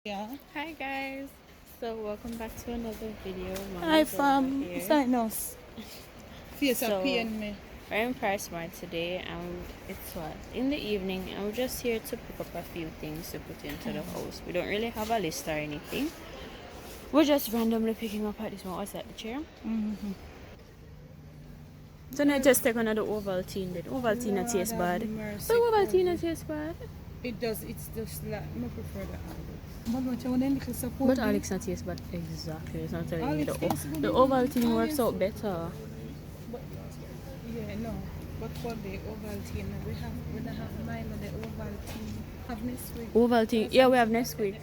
Yeah. Hi guys, so welcome back to another video. Hi Mommy's over fam. here. It's like nose. Face a So pain me. we're in Pricesmart today, and it's what in the evening, and we're just here to pick up a few things to put into the house. We don't really have a list or anything. We're just randomly picking up at this one. What's that? The chair? So now just take another Ovaltine. The Ovaltine tastes bad. The Ovaltine tastes bad. It does. It's just like I prefer the Alex. But what you want to support? But Alex not tastes bad. Exactly. It's not telling me Alex tastes good. the Ovaltine works out better. But yeah, no. But for the Ovaltine, we don't have mine with the Ovaltine. Have Nesquik. Ovaltine. Yeah, we have Nesquik.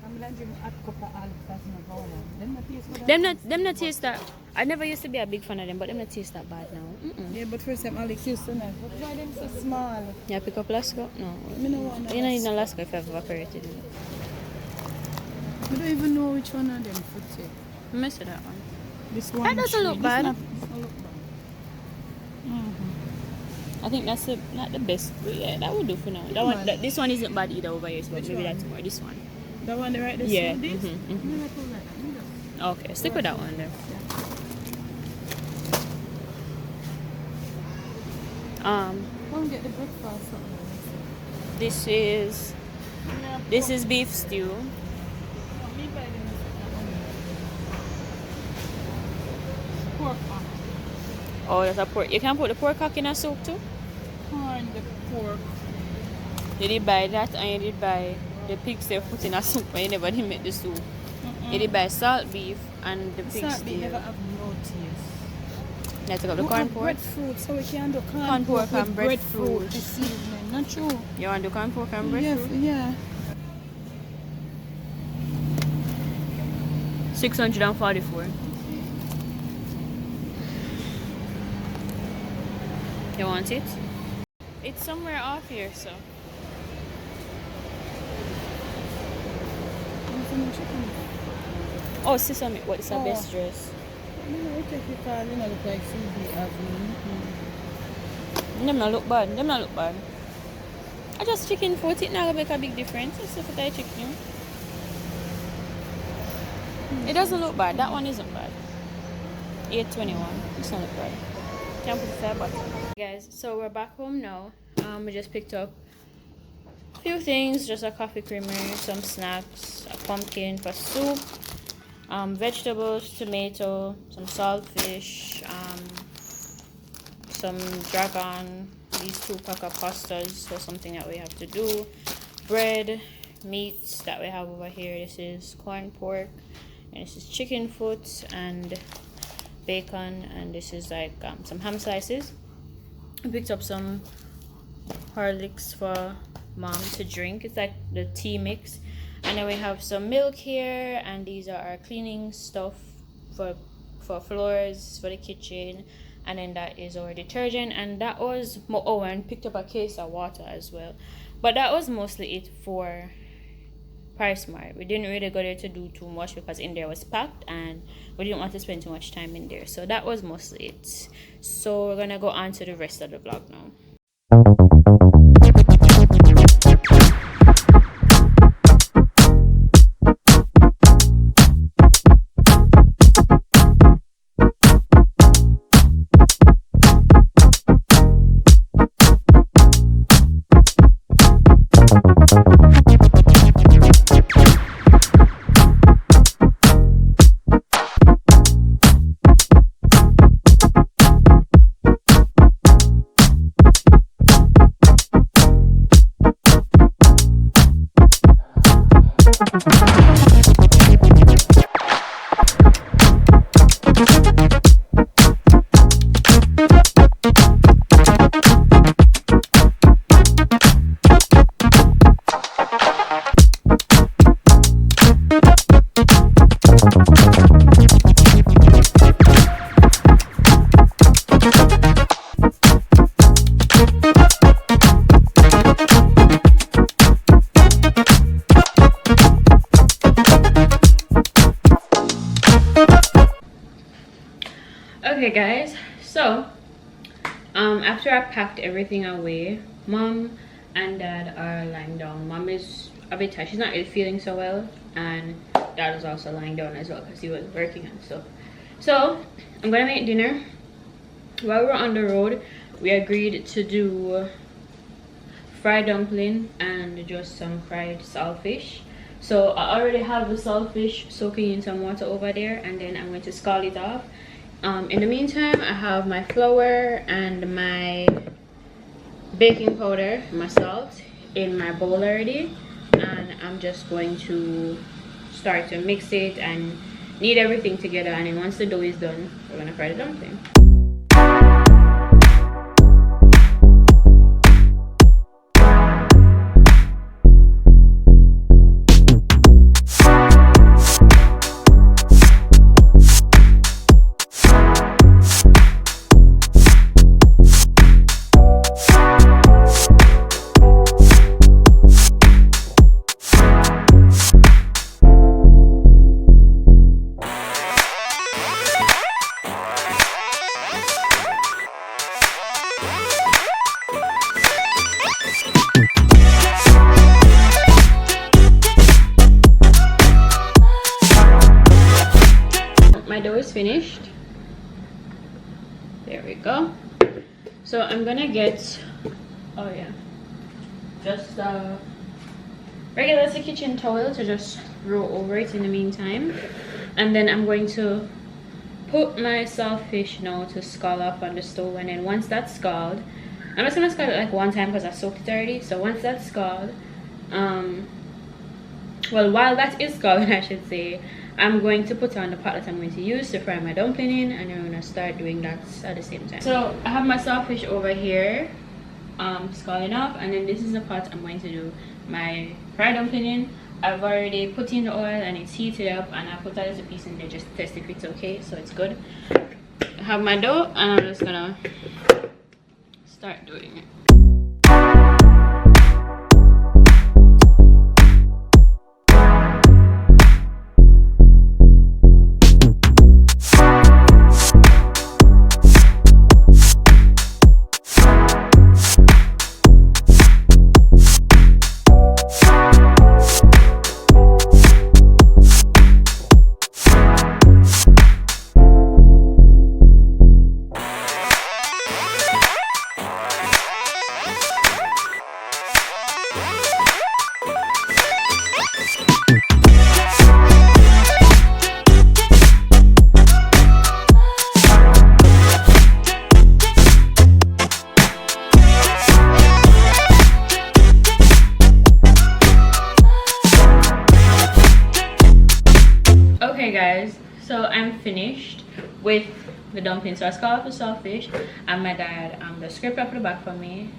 I'm not drinking a cup of Alex. That's not going on. Them not taste that. I never used to be a big fan of them, but them not taste that bad now. Yeah, but first time Alex used to know. But why them so small? Yeah, pick up Lasco? No. Me no want You don't need no Lasco if you have evaporated it. I don't even know which one of them for take. I messed with that one. This one. That doesn't look bad. Doesn't look bad. I think that's not the best. But yeah, that would do for now. This one isn't bad either over here, so maybe that's more. This one. The one they write this Yeah. one? This? Okay, stick with that one then. Come get the breakfast. This is beef stew. Pork. Oh, that's a pork. You can put the pork cock in a soup too. Corn, the pork. You did buy that, and you did buy the pig stew put in a soup, but you never did make the soup. You did buy salt beef and the pig Salt beef stew. never have no taste. Let's take up the corn pork. Breadfruit, so we can do Corn pork and breadfruit. this evening. Not true. You want the corn pork and Yes, breadfruit? yeah. 644. You want it? It's somewhere off here, so. Oh, sesame. What is the best dress? No, technical, look like CB Avenue. Them not look bad. Them not look bad. I just chicken foot. It not gonna make a big difference. It's if I chicken. It doesn't look bad. That one isn't bad. 821. It's not look bad. Can't put the side button. Guys, so we're back home now. We just picked up a few things, just a coffee creamer, some snacks, a pumpkin for soup, vegetables, tomato, some saltfish, some dragon, these 2 pack of pastas for something that we have to do, bread, meats that we have over here. This is corn pork, and this is chicken foot and bacon, and this is like some ham slices. I picked up some Horlicks for mom to drink. It's like the tea mix, and then we have some milk here, and these are our cleaning stuff for floors for the kitchen, and then that is our detergent, and that was and picked up a case of water as well. But that was mostly it for Pricesmart. We didn't really go there to do too much because in there was packed and we didn't want to spend too much time in there. So that was mostly it. So we're gonna go on to the rest of the vlog now. Okay guys, so after I packed everything away, mom and dad are lying down. Mom is a bit tired. She's not really feeling so well, and Dad was also lying down as well because he was working and stuff. So I'm gonna make dinner. While we're on the road, we agreed to do fried dumpling and just some fried saltfish. So I already have the saltfish soaking in some water over there, and then I'm going to scald it off. In the meantime, I have my flour and my baking powder, my salt in my bowl already, and I'm just going to start to mix it and knead everything together, and then once the dough is done, we're gonna fry the dumpling. My dough is finished. There we go. So I'm gonna get, oh yeah, just a regular kitchen towel to just roll over it in the meantime, and then I'm going to put my saltfish now to scald up on the stove, and then once that's scald, I'm just gonna scald it like one time because I soaked it already. So once that's scald, well, while that is scalding, I should say, I'm going to put on the pot that I'm going to use to fry my dumpling in, and I'm going to start doing that at the same time. So I have my saltfish over here scalding up, and then this is the pot I'm going to do my fried dumpling in. I've already put in the oil and it's heated up, and I put that as a piece in there just to test if it's okay, so it's good. I have my dough, and I'm just gonna start doing it. Okay guys, so I'm finished with the dumpling. So I scalded the saltfish, and my dad just scraped up the back for me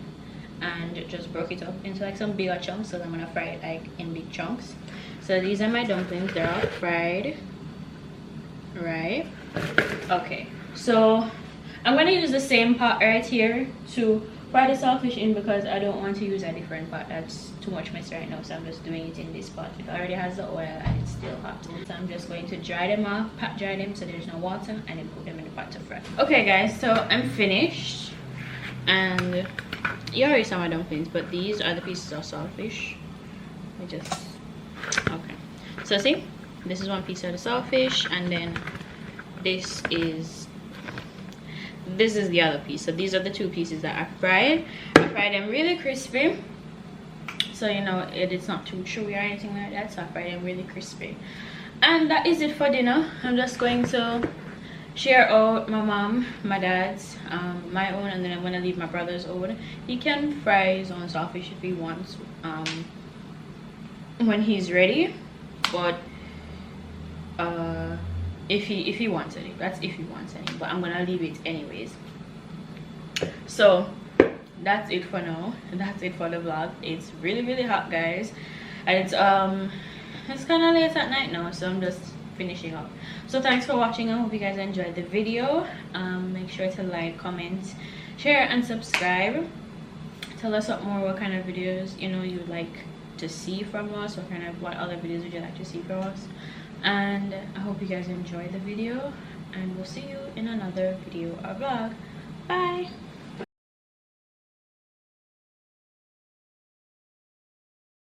and just broke it up into like some bigger chunks, so I'm gonna fry it like in big chunks. So these are my dumplings, they're all fried, right? Okay, so I'm gonna use the same pot right here to fry the saltfish in because I don't want to use a different pot. That's too much mess right now, so I'm just doing it in this pot. It already has the oil and it's still hot, so I'm just going to dry them off, pat dry them so there's no water, and then put them in the pot to fry. Okay guys, so I'm finished, and you already saw my dumplings, but these are the pieces of saltfish. I just, okay, so see, this is one piece of the saltfish, and then this is the other piece. So these are the two pieces that I fried. I fried them really crispy, so you know it's not too chewy or anything like that, so I fried them really crispy. And that is it for dinner. I'm just going to share out my mom, my dad's, my own, and then I'm gonna leave my brother's own. He can fry his own saltfish if he wants when he's ready, but if he wants any, that's if he wants any, but I'm gonna leave it anyways. So that's it for now, and that's it for the vlog. It's really hot guys, and it's kind of late at night now, so I'm just finishing up. So thanks for watching. I hope you guys enjoyed the video. Make sure to like, comment, share, and subscribe. Tell us what kind of videos you'd like to see from us, what other videos would you like to see from us. And I hope you guys enjoyed the video, and we'll see you in another video or vlog. Bye.